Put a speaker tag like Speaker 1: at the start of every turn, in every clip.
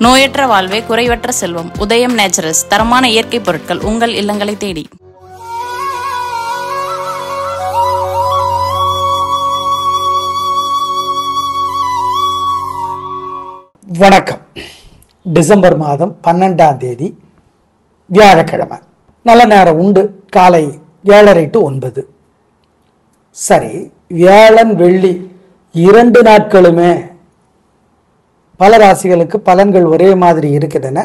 Speaker 1: நோயற்ற வாழ்வே குறைவற்ற செல்வம். உதயம் நேச்சுரல்ஸ், தரமான இயற்கை பொருட்கள் உங்கள் இல்லங்களை தேடி.
Speaker 2: வணக்கம். டிசம்பர் மாதம் 12ஆம் தேதி வியாழக்கிழமை. நல்ல நேரம் உண்டு, காலை 7:30 to 9. சரி, வியாழன் வெள்ளி 2 நாட்களுமே பல ராசிகளுக்கு பலன்கள் ஒரே மாதிரி இருக்குதுன்னு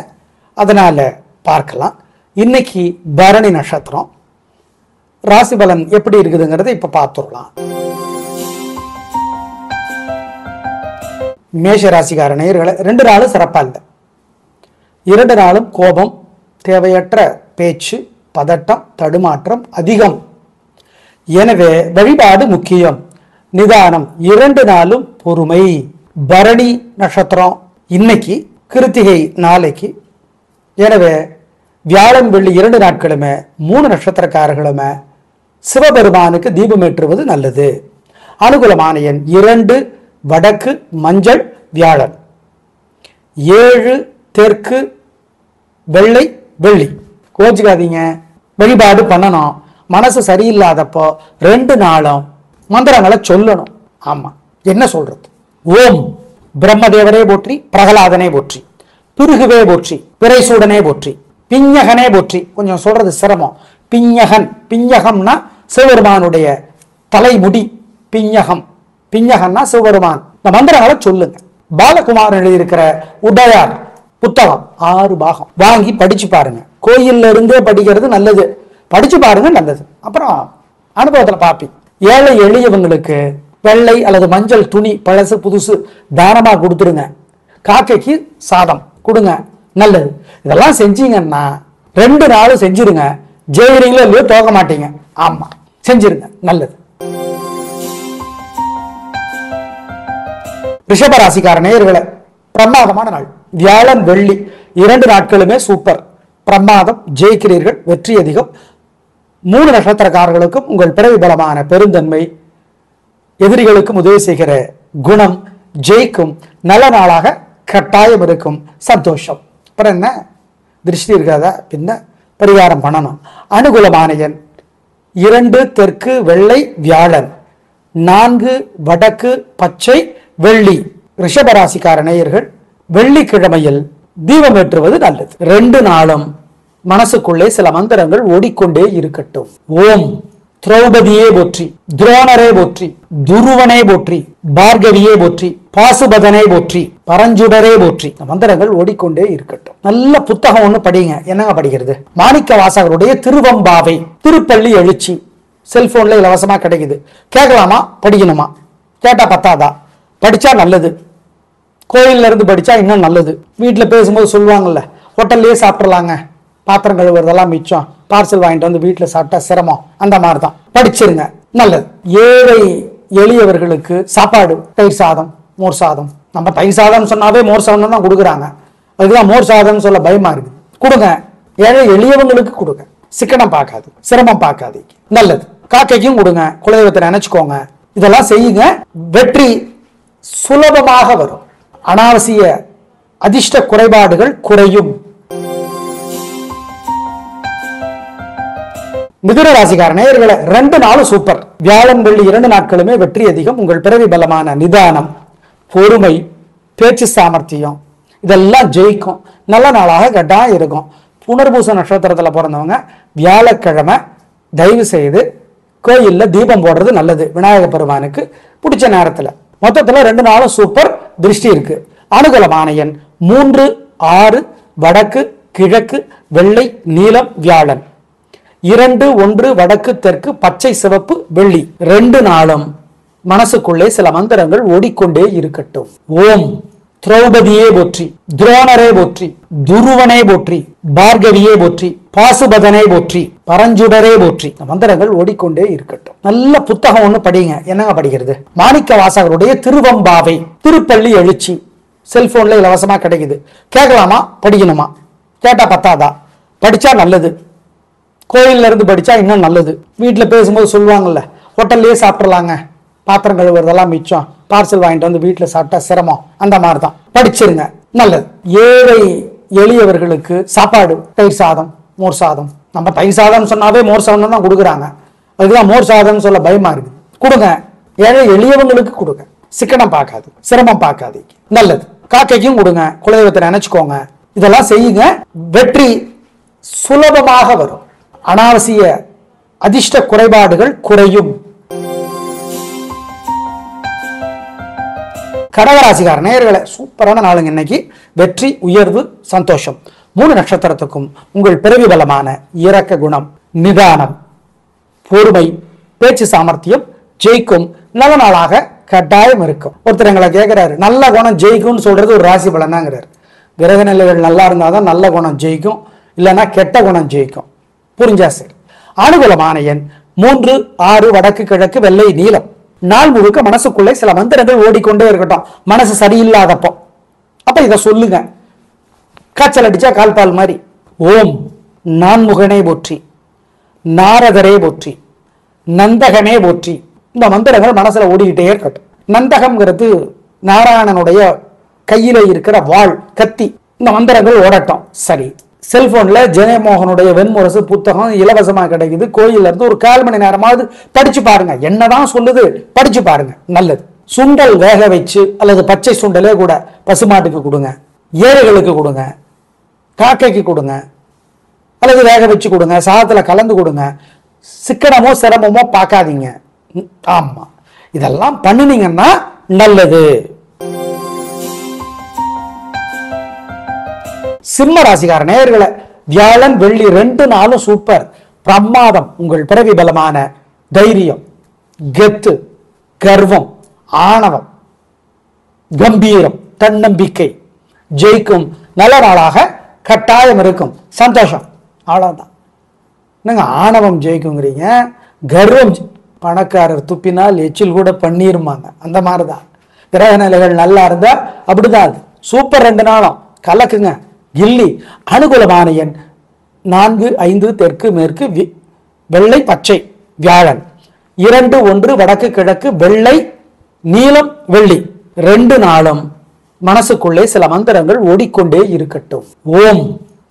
Speaker 2: அதனால பார்க்கலாம். இன்னைக்கு பரணி நட்சத்திரம், ராசி பலன் எப்படி இருக்குதுங்கிறத இப்ப பார்த்துடலாம். மேஷ ராசிக்கார நேயர்களை 2 நாளும் சிறப்பா இல்லை. 2 நாளும் கோபம், தேவையற்ற பேச்சு, பதட்டம், தடுமாற்றம் அதிகம். எனவே வழிபாடு முக்கியம், நிதானம். 2 நாளும் பொறுமை. பரணி நட்சத்திரம் இன்னைக்கு, கிருத்திகை நாளைக்கு. எனவே வியாழன் வெள்ளி 2 நாட்களுமே 3 நட்சத்திரக்காரர்களுமே சிவபெருமானுக்கு தீபம் ஏற்றுவது நல்லது. அனுகூலமான எண் 2, வடக்கு மஞ்சள் வியாழன். 7 தெற்கு வெள்ளை வெள்ளி. கோச்சிக்காதீங்க, வழிபாடு பண்ணணும். மனசு சரியில்லாதப்போ 2 நாளும் மந்திரங்களை சொல்லணும். ஆமா, என்ன சொல்றது? ஓம் பிரம்மதேவனே போற்றி, பிரகலாதனே போற்றி, பிருகுவே போற்றி, பிறைசூடனே போற்றி, பிஞகனே போற்றி. கொஞ்சம் சொல்றது சிரமம். பிஞகன், பிஞகம்னா சிவபெருமானுடைய தலைமுடி. பிஞகம், பிஞகன்னா சிவபெருமான். இந்த மந்திரங்களை சொல்லுங்க. பாலகுமாரன் எழுதியிருக்கிற உதயார் புத்தகம் 6 பாகம் வாங்கி படிச்சு பாருங்க. கோயில்ல இருந்தே படிக்கிறது நல்லது, படிச்சு பாருங்க நல்லது. அப்புறம் அனுபவத்துல பாப்பி. ஏழை எளியவங்களுக்கு வெள்ளை அல்லது மஞ்சள் துணி, பழசு புதுசு தானமா கொடுத்துருங்க. காக்கைக்கு சாதம் கொடுங்க, நல்லது. இதெல்லாம் செஞ்சீங்கன்னா 2 நாளும் செஞ்சிருங்க. ஜெயிறீங்களோ இல்லையோ தோக்க மாட்டீங்க. ஆமா, செஞ்சிருங்க, நல்லது. ரிஷபராசிக்கார நேயர்களை பிரமாதமான நாள். வியாழன் வெள்ளி 2 நாட்களுமே சூப்பர், பிரமாதம். ஜெயிக்கிறீர்கள், வெற்றி அதிகம். 3 நட்சத்திரக்காரர்களுக்கும் உங்கள் பிறவி பலமான பெருந்தன்மை, எதிரிகளுக்கும் உதவி செய்கிற குணம் ஜெயிக்கும். நல்ல நாளாக கட்டாயம் இருக்கும். சந்தோஷம். அப்புறம் என்ன, திருஷ்டி இருக்காதா? பின்ன பரிகாரம் பண்ணணும். அனுகூலமான எண் 2 தெற்கு வெள்ளை வியாழன். 4 வடக்கு பச்சை வெள்ளி. ரிஷபராசிக்கார நேயர்கள் வெள்ளிக்கிழமையில் தீபம் ஏற்றுவது நல்லது. 2 நாளும் மனசுக்குள்ளே சில மந்திரங்கள் ஓடிக்கொண்டே இருக்கட்டும். ஓம் திரௌபதியே போற்றி, துரோணரே போற்றி, துருவனே போற்றி, பார்கவியே போற்றி, பாசுபதனே போற்றி, பரஞ்சுடரே போற்றி. மந்திரங்கள் ஓடிக்கொண்டே இருக்கட்டும். நல்ல புத்தகம் ஒண்ணு படிங்க. என்னங்க படிக்கிறது? மாணிக்க வாசகருடைய திருவம்பாவை, திருப்பள்ளி எழுச்சி. செல்போன்ல இலவசமா கிடைக்குது. கேட்கலாமா, படிக்கணுமா? கேட்டா பத்தாதா? படிச்சா நல்லது. கோயில்ல இருந்து படிச்சா இன்னும் நல்லது. வீட்டுல பேசும்போது சொல்லுவாங்கல்ல, ஹோட்டல்லையே சாப்பிடலாங்க, பாத்திரம் கழுவுறதெல்லாம் மிச்சம், பார்சல் வாங்கிட்டு வந்து வீட்டுல சாப்பிட்டா சிரமம். அந்த மாதிரிதான், படிச்சிருங்க, நல்லது. ஏழை எளியவர்களுக்கு சாப்பாடு, தயிர் சாதம், மோர் சாதம். நம்ம தயிர் சாதம் சொன்னாவே மோர் சாதம் தான் கொடுக்குறாங்க. அதுக்குதான் மோர் சாதம் சொல்ல பயமா இருக்கு. கொடுங்க, ஏழை எளியவங்களுக்கு கொடுங்க. சிக்கனம் பார்க்காது, சிரமம் பார்க்காது, நல்லது. காக்கைக்கும் கொடுங்க, குலதெய்வத்தை நினைச்சுக்கோங்க. இதெல்லாம் செய்யுங்க, வெற்றி சுலபமாக வரும். அனாவசிய அதிர்ஷ்ட குறைபாடுகள் குறையும். மிதுன ராசிக்கார நேயர்களை 2 நாளும் சூப்பர். வியாழன் வெள்ளி 2 நாட்களுமே வெற்றி அதிகம். உங்கள் பிறவி பலமான நிதானம், பொறுமை, பேச்சு சாமர்த்தியம் இதெல்லாம் ஜெயிக்கும். நல்ல நாளாக கட்டாயம் இருக்கும். புனர்பூச நட்சத்திரத்துல பிறந்தவங்க வியாழக்கிழமை தயவு செய்து கோயில்ல தீபம் போடுறது நல்லது, விநாயக பெருமானுக்கு பிடிச்ச நேரத்துல. மொத்தத்துல 2 நாளும் சூப்பர். திருஷ்டி இருக்கு. அனுகூலமான எண் 3, 6 வடக்கு கிழக்கு வெள்ளை நீலம் வியாழன். 2, 1 வடக்கு தெற்கு பச்சை சிவப்பு வெள்ளி. 2 நாளும் மனசுக்குள்ளே சில மந்திரங்கள் ஓடிக்கொண்டே இருக்கட்டும். ஓம் திரௌபதியே போற்றி, துரோணரே போற்றி, துருவனே போற்றி, பார்கவியே போற்றி, பாசுபதனே போற்றி, பரஞ்சுடரே போற்றி. மந்திரங்கள் ஓடிக்கொண்டே இருக்கட்டும். நல்ல புத்தகம் ஒண்ணு படிங்க. என்னங்க படிக்கிறது? மாணிக்க வாசகருடைய திருவம்பாவை, திருப்பள்ளி எழுச்சி. செல்போன்ல இலவசமா கிடைக்குது. கேட்கலாமா, படிக்கணுமா? கேட்டா பத்தாதா? படிச்சா நல்லது. கோயில்ல இருந்து படிச்சா இன்னும் நல்லது. வீட்டுல பேசும்போது சொல்லுவாங்கல்ல, ஹோட்டல்லையே சாப்பிடலாங்க, பாத்திரம் கழுவுறதெல்லாம் மிச்சம், பார்சல் வாங்கிட்டு வந்து வீட்டுல சாப்பிட்டா சிரமம். அந்த மாதிரிதான், படிச்சிருங்க, நல்லது. ஏழை எளியவர்களுக்கு சாப்பாடு தயிர் சாதம், மோர் சாதம். நம்ம தயிர் சாதம் சொன்னாவே மோர் சாதம் தான் கொடுக்குறாங்க. அதுதான் மோர் சாதம் சொல்ல பயமா இருக்கு. கொடுங்க, ஏழை எளியவங்களுக்கு கொடுங்க. சிக்கனம் பார்க்காது, சிரமம் பார்க்காது. நல்லது. காக்கைக்கும் கொடுங்க, குலதெய்வத்தை நினைச்சுக்கோங்க. இதெல்லாம் செய்யுங்க, வெற்றி சுலபமாக வரும். அனாவசிய அதிர்ஷ்ட குறைபாடுகள் குறையும். கடகராசிக்கார நேயர்களே, சூப்பரான நாளுங்க இன்னைக்கு. வெற்றி, உயர்வு, சந்தோஷம். 3 நட்சத்திரத்துக்கும் உங்கள் பிறவி பலமான இரக்க குணம், நிதானம், பொறுமை, பேச்சு சாமர்த்தியம் ஜெயிக்கும் நல்ல நாளாக கட்டாயம் இருக்கும். ஒருத்தர் எங்களை கேட்கிறாரு, நல்ல குணம் ஜெயிக்கும்னு சொல்றது ஒரு ராசி பலன் தாங்கிறாரு. கிரக நிலைகள் நல்லா இருந்தாதான் நல்ல குணம் ஜெயிக்கும், இல்லைன்னா கெட்ட குணம் ஜெயிக்கும். புரிஞ்சா சரி. அனுகூலமான எண் 3, 6, வடக்கு கிழக்கு, வெள்ளை, நீலம். நாள் முழுக்க மனசுக்குள்ளே சில மந்திரங்கள் ஓடிக்கொண்டே இருக்கட்டும், மனசு சரியில்லாதப்போ. அப்ப இதை சொல்லுங்க. காய்ச்சல் அடிச்சா கால்பால் மாதிரி. ஓம் நான்முகனே போற்றி, நாரதரே போற்றி, நந்தகனே போற்றி. இந்த மந்திரங்கள் மனசுல ஓடிக்கிட்டே இருக்கட்டும். நந்தகம்ங்கிறது நாராயணனுடைய கையில இருக்கிற வாள், கத்தி. இந்த மந்திரங்கள் ஓடட்டும். சரி. செல்போன்ல ஜெயமோகனுடைய வெண்முரசு புத்தகம் இலவசமா கிடைக்குது. கோயில்ல இருந்து ஒரு 1/4 மணி நேரமாவது படிச்சு பாருங்க. என்னதான் சொல்லுது படிச்சு பாருங்க. நல்லது. சுண்டல் வேக வச்சு அல்லது பச்சை சுண்டலே கூட பசுமாட்டுக்கு கொடுங்க, ஏழைகளுக்கு கொடுங்க, காக்கைக்கு கொடுங்க, அல்லது வேக வச்சு கொடுங்க, சாதத்துல கலந்து கொடுங்க. சிக்கனமோ சிரமமோ பார்க்காதீங்க. ஆமா, இதெல்லாம் பண்ணினீங்கன்னா நல்லது. சிம்ம ராசிக்கார நேயர்களே, வியாழன் வெள்ளி 2 நாளும் சூப்பர், பிரமாதம். உங்கள் பிறவி பலமான தைரியம், கெத்து, கர்வம், ஆணவம், கம்பீரம், தன்னம்பிக்கை ஜெயிக்கும் நல்ல நாளாக கட்டாயம் இருக்கும். சந்தோஷம். அவ்வளவுதான். என்னங்க ஆணவம் ஜெயிக்குங்கிறீங்க, கர்வம். பணக்காரர் துப்பினால் எச்சில் கூட பண்ணிருமாங்க. அந்த மாதிரிதான் கிரக நிலைகள் நல்லா இருந்தா அப்படிதான். அது சூப்பர். 2 நாளும் கலக்குங்க. கில்லி. அனுகூலமான எண் 4, 5, தெற்கு மேற்கு, வெள்ளை, பச்சை. வியாழன் 2, 1, வடக்கு கிழக்கு, வெள்ளை, நீலம், வெள்ளி. 2 நாளும் மனசுக்குள்ளே சில மந்திரங்கள் ஓடிக்கொண்டே இருக்கட்டும். ஓம்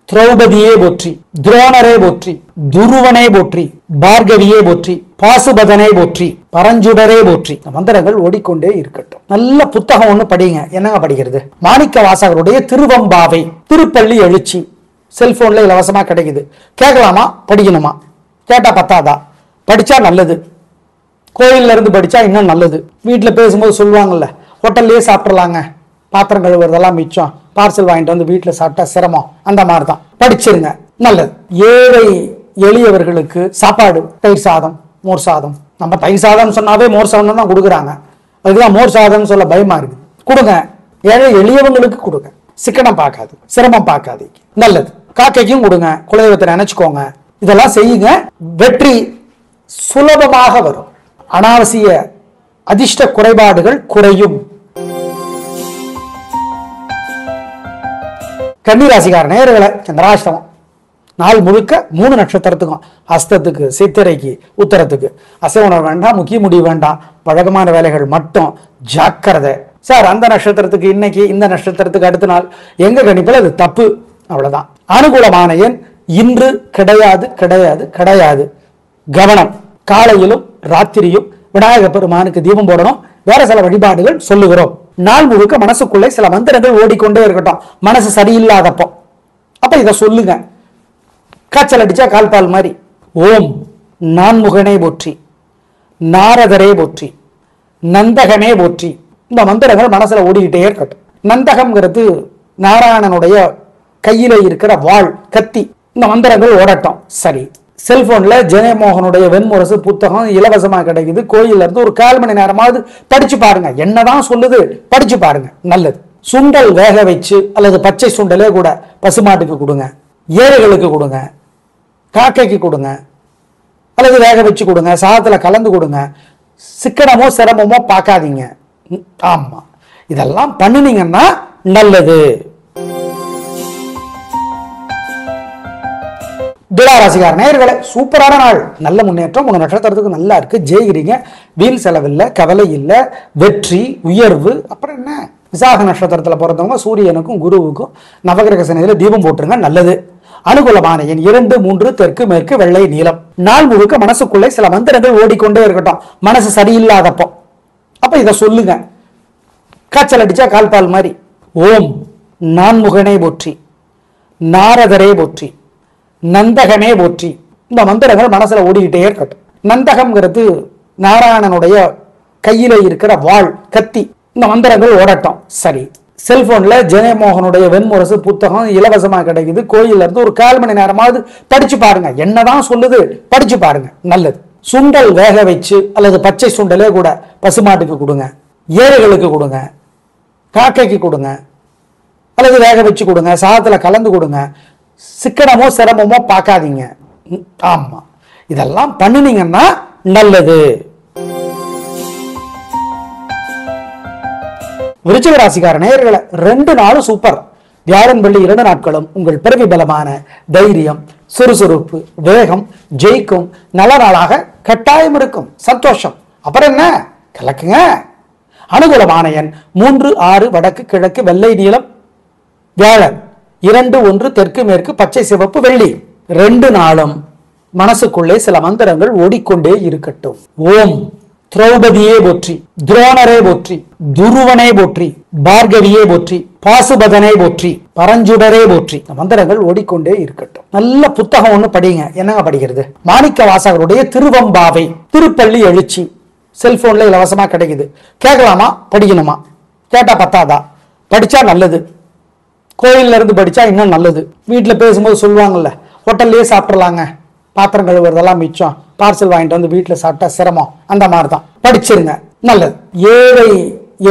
Speaker 2: திரௌபதியே போற்றி, துரோணரே போற்றி, துருவனே போற்றி, பார்கவியே போற்றி, பாசுபதனே போற்றி, பரஞ்சுடரே போற்றி. மந்திரங்கள் ஓடிக்கொண்டே இருக்கட்டும். நல்ல புத்தகம் ஒண்ணு படிங்க. என்னங்க படிக்கிறது? மாணிக்க வாசகருடைய திருவம்பாவை, திருப்பள்ளி எழுச்சி. செல்போன்ல இலவசமா கிடைக்குது. கேட்கலாமா, படிக்கணுமா? கேட்டா பத்தாதா? படிச்சா நல்லது. கோயில்ல இருந்து படிச்சா இன்னும் நல்லது. வீட்டுல பேசும்போது சொல்லுவாங்கல்ல, ஹோட்டல்லே சாப்பிடலாங்க, பாத்திரம் கழுவுறதெல்லாம் மிச்சம், பார்சல் வாங்கிட்டு வந்து வீட்டுல சாப்பிட்டா சிரமம். அந்த மாதிரிதான். படிச்சிருங்க. நல்லது. ஏழை எளியவர்களுக்கு சாப்பாடு தயிர் சாதம், மோர் சாதம். நம்ம தயிர் சாதம் சொன்னாவே மோர் சாதம் தான் கொடுக்குறாங்க. அதுதான் மோர் சாதம் சொல்ல பயமா இருக்கு. கொடுங்க, ஏழை எளியவங்களுக்கு கொடுங்க. சிக்கனம் பார்க்காது, சிரமம் பார்க்காது. நல்லது. காக்கைக்கும் கொடுங்க, குலதெய்வத்தை நினைச்சுக்கோங்க. இதெல்லாம் செய்யுங்க, வெற்றி சுலபமாக வரும். அனாவசிய அதிர்ஷ்ட குறைபாடுகள் குறையும். கன்னிராசிக்கார நேயர்களே, சந்திராஷ்டமம் நாள் முழுக்க 3 நட்சத்திரத்துக்கும், ஹஸ்தத்துக்கு, சித்திரைக்கு, உத்தரத்துக்கு அசைவ உணவு வேண்டாம், முக்கிய முடிவு வேண்டாம், வழக்கமான வேலைகள் மட்டும். ஜாக்கிரதை. சார், அந்த நட்சத்திரத்துக்கு இன்னைக்கு, இந்த நட்சத்திரத்துக்கு அடுத்த நாள், எங்க கணிப்பில் அது தப்பு. அவ்வளவுதான். அனுகூலமான எண் இன்று கிடையாது, கிடையாது, கிடையாது. கவனம். காலையிலும் ராத்திரியும் விநாயக பெருமானுக்கு தீபம் போடணும். வேற சில வழிபாடுகள் சொல்லுகிறோம். நாள் முழுக்க மனசுக்குள்ளே சில மந்திரங்கள் ஓடிக்கொண்டே இருக்கட்டும், மனசு சரியில்லாதப்போ. அப்ப இதை சொல்லுங்க. காய்ச்சல் அடிச்சா கால்பால் மாதிரி. ஓம் நான்முகனே போற்றி, நாரதரே போற்றி, நந்தகனே போற்றி. இந்த மந்திரங்கள் மனசுல ஓடிக்கிட்டே இருக்கட்டும். நந்தகம்ங்கிறது நாராயணனுடைய கையில இருக்கிற வாள், கத்தி. இந்த மந்திரங்கள் ஓடட்டும். சரி. செல்போன்ல ஜெயமோகனுடைய வெண்முரசு புத்தகம் இலவசமா கிடைக்குது. கோயில்ல இருந்து ஒரு 1/4 மணி நேரமாவது படிச்சு பாருங்க. என்னதான் சொல்லுது படிச்சு பாருங்க. நல்லது. சுண்டல் வேக வச்சு அல்லது பச்சை சுண்டலே கூட பசுமாட்டுக்கு கொடுங்க, ஏழைகளுக்கு கொடுங்க, காக்கைக்கு கொடுங்க, அல்லது வேக வச்சு கொடுங்க, சாதத்துல கலந்து கொடுங்க. சிக்கனமோ சிரமமோ பார்க்காதீங்க. ஆமா, இதெல்லாம் பண்ணினீங்கன்னா நல்லது. துலா ராசிக்கார நேயர்களே, சூப்பரான நாள், நல்ல முன்னேற்றம், உங்க நட்சத்திரத்துக்கு நல்லா இருக்கு, ஜெயிக்கிறீங்க, வீண் செலவில்லை, கவலை இல்லை, வெற்றி, உயர்வு. அப்புறம் என்ன, விசாக நட்சத்திரத்தில் பிறந்தவங்க சூரியனுக்கும் குருவுக்கும் நவகிரக சன்னதியில தீபம் போட்டுருங்க, நல்லது. அனுகூலமான எண் 2, 3, தெற்கு மேற்கு, வெள்ளை, நீலம். நாள் முழுக்க மனசுக்குள்ளே சில மந்திரங்கள் ஓடிக்கொண்டே இருக்கட்டும், மனசு சரியில்லாதப்போ. அப்ப இதை சொல்லுங்க, காய்ச்சல் அடிச்சா கால்பால் மாதிரி. ஓம் நான்முகனே போற்றி, நாரதரே போற்றி, நந்தகனே போற்றி. இந்த மந்திரங்கள் மனசுல ஓடிக்கிட்டே இருக்கட்டும். நந்தகம்ங்கிறது நாராயணனுடைய கையில இருக்கிற வாள், கத்தி. இந்த மந்திரங்கள் ஓடட்டும். சரி, செல்போன்ல ஜெயமோகனுடைய வெண்முரசு புத்தகம் இலவசமா கிடைக்குது, கோயில்ல இருந்து ஒரு 1/4 மணி நேரமாவது படிச்சு பாருங்க, என்னதான் சொல்லுது படிச்சு பாருங்க, நல்லது. சுண்டல் வேக வச்சு அல்லது பச்சை சுண்டலே கூட பசுமாட்டுக்கு கொடுங்க, ஏழைகளுக்கு கொடுங்க, காக்கைக்கு கொடுங்க, அல்லது வேக வச்சு கொடுங்க, சாதத்துல கலந்து கொடுங்க. சிக்கனமோ சிரமமோ பார்க்காதீங்க. ஆமா, இதெல்லாம் பண்ணினீங்கன்னா நல்லது. விருச்சிக ராசிக்கார நேயர்களை, 2 நாளும் சூப்பர். வியாழன் வெள்ளி 2 நாட்களும் உங்கள் பிறவி பலமான தைரியம், சுறுசுறுப்பு, வேகம், ஜெயிக்கும் நல்ல நாளாக கட்டாயம் இருக்கும். சந்தோஷம். அப்புறம் என்ன, கலக்குங்க. அனுகூலமான எண் 3, 6, வடக்கு கிழக்கு, வெள்ளை, நீலம். வியாழன் 2, 1, தெற்கு மேற்கு, பச்சை சிவப்பு, வெள்ளி. 2 நாளும் மனசுக்குள்ளே சில மந்திரங்கள் ஓடிக்கொண்டே இருக்கட்டும். ஓம் திரௌபதியே போற்றி, துரோணரே போற்றி, துருவனே போற்றி, பார்கவியே போற்றி, பாசுபதனே போற்றி, பரஞ்சுடரே போற்றி. மந்திரங்கள் ஓடிக்கொண்டே இருக்கட்டும். நல்ல புத்தகம் ஒண்ணு படிங்க. என்னங்க படிக்கிறது? மாணிக்க வாசகருடைய திருவம்பாவை, திருப்பள்ளி எழுச்சி. செல்போன்ல இலவசமா கிடைக்குது. கேட்கலாமா, படிக்கணுமா? கேட்டா பத்தாதா? படிச்சா நல்லது. கோயில்ல இருந்து படிச்சா இன்னும் நல்லது. வீட்டுல பேசும்போது சொல்லுவாங்கல்ல, ஹோட்டல்லயே சாப்பிடலாங்க, பாத்திரம் கழுவுறதெல்லாம் மிச்சம், பார்சல் வாங்கிட்டு வந்து வீட்டுல சாப்பிட்டா சிரமம். அந்த மாதிரிதான், படிச்சிருங்க, நல்லது. ஏழை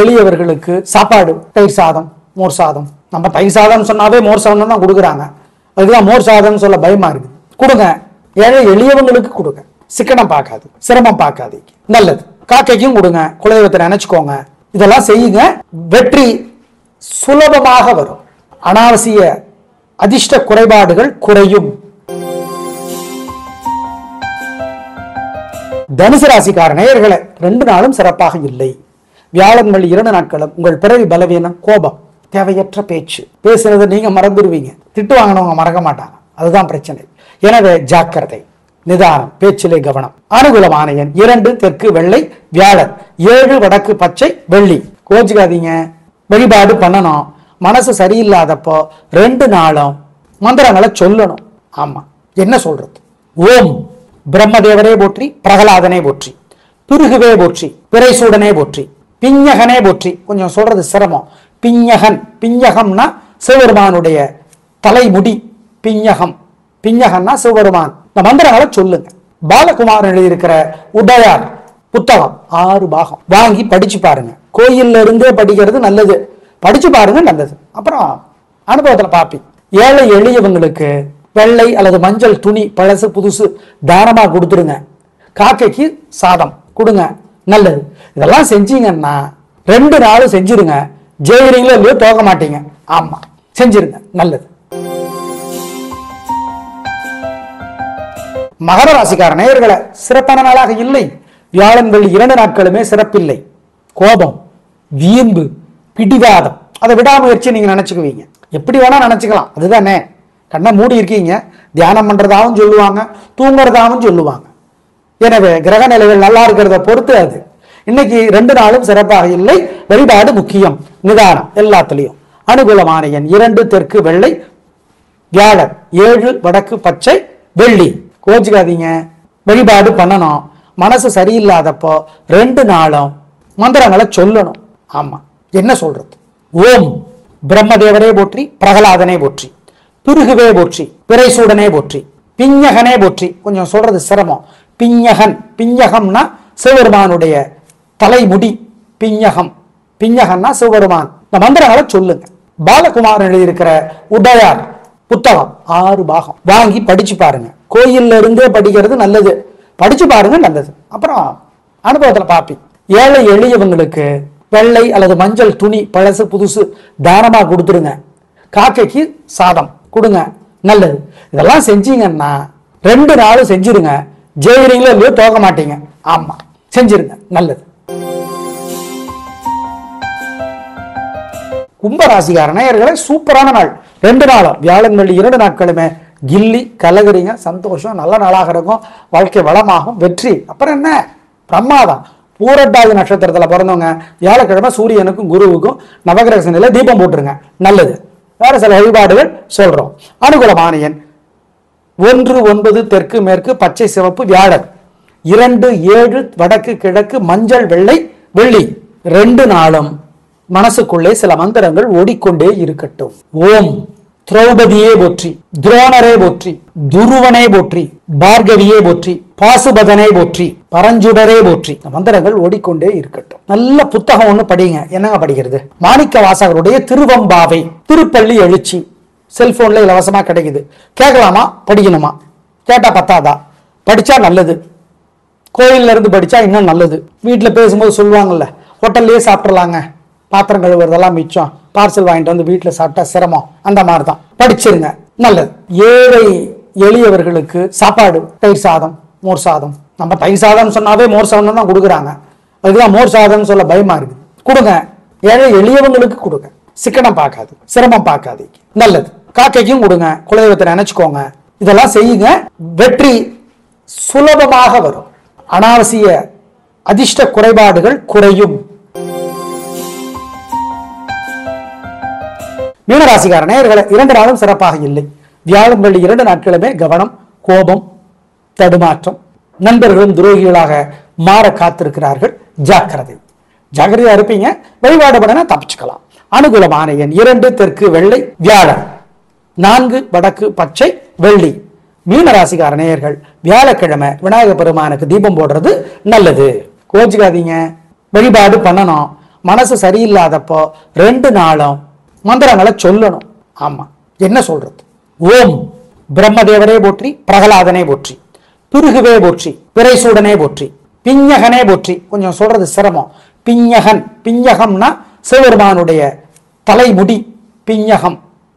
Speaker 2: எளியவர்களுக்கு சாப்பாடு, தயிர் சாதம், மோர் சாதம். நம்ம தயிர் சாதம் சொன்னாவே மோர் சாதம் தான் கொடுக்குறாங்க, அதுதான் மோர் சாதம் சொல்ல பயமா இருக்கு. கொடுங்க, ஏழை எளியவங்களுக்கு கொடுங்க. சிக்கனம் பார்க்காது, சிரமம் பார்க்காது, நல்லது. காக்கைக்கும் கொடுங்க, குலதெய்வத்தை நினைச்சுக்கோங்க. இதெல்லாம் செய்யுங்க, வெற்றி சுலபமாக வரும். அனாவசிய அதிர்ஷ்ட குறைபாடுகள் குறையும். தனுசு ராசிக்கார நேயர்களே, 2 நாளும் சிறப்பாக இல்லை. வியாழன் வெள்ளி 2 நாட்களும் உங்கள் பிறவி பலவீனம், கோபம், தேவையற்ற பேச்சு. பேசுனதை நீங்க மறந்துடுவீங்க, திட்டு வாங்கினவங்க மறக்க மாட்டாங்க, அதுதான் பிரச்சனை. எனவே ஜாக்கிரதை, நிதானம், பேச்சிலே கவனம். அனுகூலமான எண் 2, தெற்கு, வெள்ளை. வியாழன் 7, வடக்கு, பச்சை, வெள்ளி. கோச்சுக்காதீங்க, வழிபாடு பண்ணணும். மனசு சரியில்லாதப்போ 2 நாளும் மந்திரங்களை சொல்லணும். ஆமா, என்ன சொல்றது? ஓம் பிரம்மதேவரே போற்றி, பிரகலாதனே போற்றி, பிருகுவே போற்றி, பிறைசூடனே போற்றி, பிஞகனே போற்றி. கொஞ்சம் சொல்றது சிரமம். பிஞகன், பிஞகம்னா சிவபெருமானுடைய தலைமுடி. பிஞகம், பிஞகன்னா சிவபெருமான். இந்த மந்திரங்களை சொல்லுங்க. பாலகுமார் எழுதியிருக்கிற உடையார் புத்தகம் 6 பாகம் வாங்கி படிச்சு பாருங்க. கோயில்ல இருந்தே படிக்கிறது நல்லது, படிச்சு பாருங்க, நல்லது. அப்புறம் அனுபவத்துல பாப்பீங்க. ஏழை எளியவங்களுக்கு வெள்ளை அல்லது மஞ்சள் துணி, பழசு புதுசு தானமா கொடுத்துருங்க. காக்கைக்கு சாதம் கொடுங்க, நல்லது. இதெல்லாம் செஞ்சீங்கன்னா 2 நாளும் செஞ்சிருங்க. ஜெயிறீங்களோ இல்லையோ போக மாட்டீங்க. ஆமா, செஞ்சிருங்க, நல்லது. மகர ராசிக்கார நேயர்களை, சிறப்பான நாளாக இல்லை. வியாழன் வெள்ளி 2 நாட்களுமே சிறப்பில்லை. கோபம், வீம்பு, பிடிவாதம், அதை விடாமுயற்சி நீங்க நினைச்சுக்குவீங்க. எப்படி வேணா நினைச்சுக்கலாம், அதுதானே. கண்ணை மூடி இருக்கீங்க, தியானம் பண்றதாகவும் சொல்லுவாங்க, தூங்குறதாகவும் சொல்லுவாங்க. எனவே கிரக நிலைகள் நல்லா இருக்கிறத பொறுத்து அது. இன்னைக்கு 2 நாளும் சிறப்பாக இல்லை. வழிபாடு முக்கியம், நிதானம் எல்லாத்துலயும். அனுகூலமான எண் 2, தெற்கு, வெள்ளை. வியாழன் 7, வடக்கு, பச்சை, வெள்ளி. கோச்சுக்காதீங்க, வழிபாடு பண்ணணும். மனசு சரியில்லாதப்போ 2 நாளும் மந்திரங்களை சொல்லணும். ஆமா, என்ன சொல்றது? ஓம் பிரம்மதேவரே போற்றி, பிரகலாதனே போற்றி, பிருகுவே போற்றி, பிறைசூடனே போற்றி, பிஞகனே போற்றி. கொஞ்சம் சொல்றது சிரமம். பிஞகன், பிஞகம்னா சிவபெருமானுடைய தலைமுடி. பிஞகம், பிஞகன்னா சிவபெருமான். இந்த மந்திரங்களை சொல்லுங்க. பாலகுமார் எழுதியிருக்கிற உடையார் புத்தகம் 6 பாகம் வாங்கி படிச்சு பாருங்க. கோயில்ல இருந்தே படிக்கிறது நல்லது, படிச்சு பாருங்க, நல்லது. அப்புறம் அனுபவத்துல பாப்பீங்க. ஏழை எளியவங்களுக்கு வெள்ளை அல்லது மஞ்சள் துணி, பழசு புதுசு தானமா கொடுத்துருங்க. காக்கைக்கு சாதம் கொடுங்க, நல்லது. இதெல்லாம் செஞ்சீங்கன்னா 2 நாளும் செஞ்சிருங்க. ஜெயிக்கிறீங்களோ இல்லையோ தோக்க மாட்டீங்க. ஆமா, செஞ்சிருங்க, நல்லது. கும்பராசிக்கார நேயர்களே, சூப்பரான நாள். 2 நாளும் வியாழன் வெள்ளி 2 நாட்களுமே கில்லி கலகுறீங்க. சந்தோஷம், நல்ல நாளாக இருக்கும். வாழ்க்கை வளமாகும், வெற்றி. அப்புறம் என்ன, பிரமாதம். பூரட்டாதி நட்சத்திரத்துல பிறந்தவங்க வியாழக்கிழமை சூரியனுக்கும் குருவுக்கும் நவகிரக நிலை தீபம் போட்டுருங்க, நல்லது. வேற சில வழிபாடுகள் சொல்றோம். அனுகூலமான எண் 1, 9 தெற்கு மேற்கு பச்சை சிவப்பு வியாழன், 2, 7 வடக்கு கிழக்கு மஞ்சள் வெள்ளை வெள்ளி. 2 நாளும் மனசுக்குள்ளே சில மந்திரங்கள் ஓடிக்கொண்டே இருக்கட்டும். ஓம் திரௌபதியே போற்றி, துரோணரே போற்றி, துருவனே போற்றி, பார்கவியே போற்றி, பாசுபதனே போற்றி, பரஞ்சுடரே போற்றி. மந்திரங்கள் ஓடிக்கொண்டே இருக்கட்டும். நல்ல புத்தகம் ஒண்ணு படிங்க. என்னங்க படிக்கிறது? மாணிக்க வாசகருடைய திருவம்பாவை, திருப்பள்ளி எழுச்சி. செல்போன்ல இலவசமா கிடைக்குது. கேட்கலாமா, படிக்கணுமா? கேட்டா பத்தாதா? படிச்சா நல்லது. கோயில்ல இருந்து படிச்சா இன்னும் நல்லது. வீட்டுல பேசும்போது சொல்லுவாங்கல்ல, ஹோட்டல்லே சாப்பிடலாங்க, பாத்திரம் கழுவுறதெல்லாம் மிச்சம், பார்சல் வாங்கிட்டு வந்து வீட்டுல சாப்பிட்டா சிரமம். அந்த மாதிரிதான், படிச்சிருங்க, நல்லது. ஏழை எளியவர்களுக்கு சாப்பாடு, தயிர் சாதம், மோர் சாதம். நம்ம தயிர் சாதம் சொன்னாவே மோர் சாதம் தான் கொடுக்குறாங்க. அதுக்குதான் மோர் சாதம் சொல்ல பயமா இருக்கு. கொடுங்க, ஏழை எளியவங்களுக்கு கொடுங்க. சிக்கனம் பார்க்காது, சிரமம் பார்க்காது, நல்லது. காக்கைக்கும் கொடுங்க, குலதெய்வத்தை நினைச்சுக்கோங்க. இதெல்லாம் செய்யுங்க, வெற்றி சுலபமாக வரும். அனாவசிய அதிர்ஷ்ட குறைபாடுகள் குறையும். மீனராசிக்கார நேயர்களே, 2 நாளும் சிறப்பாக இல்லை. வியாழன் வெள்ளி 2 நாட்களுமே கவனம், கோபம், தடுமாற்றம். நண்பர்களும் துரோகிகளாக மாற காத்திருக்கிறார்கள். ஜாக்கிரதை, ஜாக்கிரதையா இருப்பீங்க. வழிபாடு பண்ண தப்பிச்சுக்கலாம். அனுகூலமான எண் 2 தெற்கு வெள்ளை வியாழன், 4 வடக்கு பச்சை வெள்ளி. மீனராசிக்கார நேயர்கள் வியாழக்கிழமை விநாயகர் பெருமானுக்கு தீபம் போடுறது நல்லது. கோச்சிக்காதீங்க, வழிபாடு பண்ணணும். மனசு சரியில்லாதப்போ 2 நாளும் மந்திரங்களை சொல்லணும். ஆமா, என்ன சொல்றது? ஓம் பிரம்மதேவரே போற்றி, பிரகலாதனே போற்றி, பிருகுவே போற்றி, பிறைசூடனே போற்றி, பிஞ்சகனே போற்றி. கொஞ்சம் சொல்றது சிரமம். பிஞ்சகன், பிஞ்சகம்னா சிவபெருமானுடைய தலைமுடி. பிஞ்சகம்,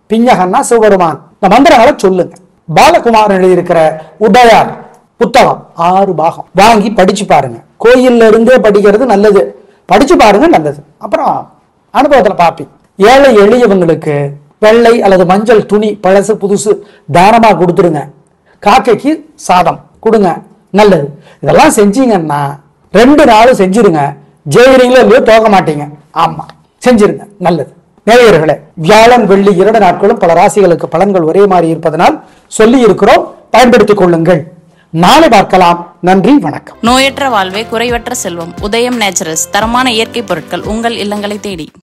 Speaker 2: பிஞ்சகன்னா சிவபெருமான். இந்த மந்திரங்களை சொல்லுங்க. பாலகுமாரன் எழுதியிருக்கிற உடையார் புத்தகம் 6 பாகம் வாங்கி படிச்சு பாருங்க. கோயில்ல இருந்தே படிக்கிறது நல்லது. படிச்சு பாருங்க, நல்லது. அப்புறம் அனுபவத்துல பாப்பி. ஏழை எளியவங்களுக்கு வெள்ளை அல்லது மஞ்சள் துணி, பழசு புதுசு தானமா கொடுத்துருங்க. காக்கைக்கு சாதம் கொடுங்க, நல்லது. இதெல்லாம் செஞ்சீங்கன்னா 2 நாளும் செஞ்சிருங்க. ஜெயிக்கிறீங்களோ இல்லையோ தோக்க மாட்டீங்க. ஆமா, செஞ்சிருங்க, நல்லது. நேயர்களே, வியாழன் வெள்ளி 2 நாட்களும் பல ராசிகளுக்கு பலன்கள் ஒரே மாதிரி இருப்பதனால் சொல்லி இருக்கிறோம், பயன்படுத்திக் கொள்ளுங்கள். நாளை பார்க்கலாம். நன்றி, வணக்கம்.
Speaker 1: நோயற்ற வாழ்வே குறைவற்ற செல்வம். உதயம் நேச்சுரல்ஸ் தரமான இயற்கை பொருட்கள் உங்கள் இல்லங்களை தேடி.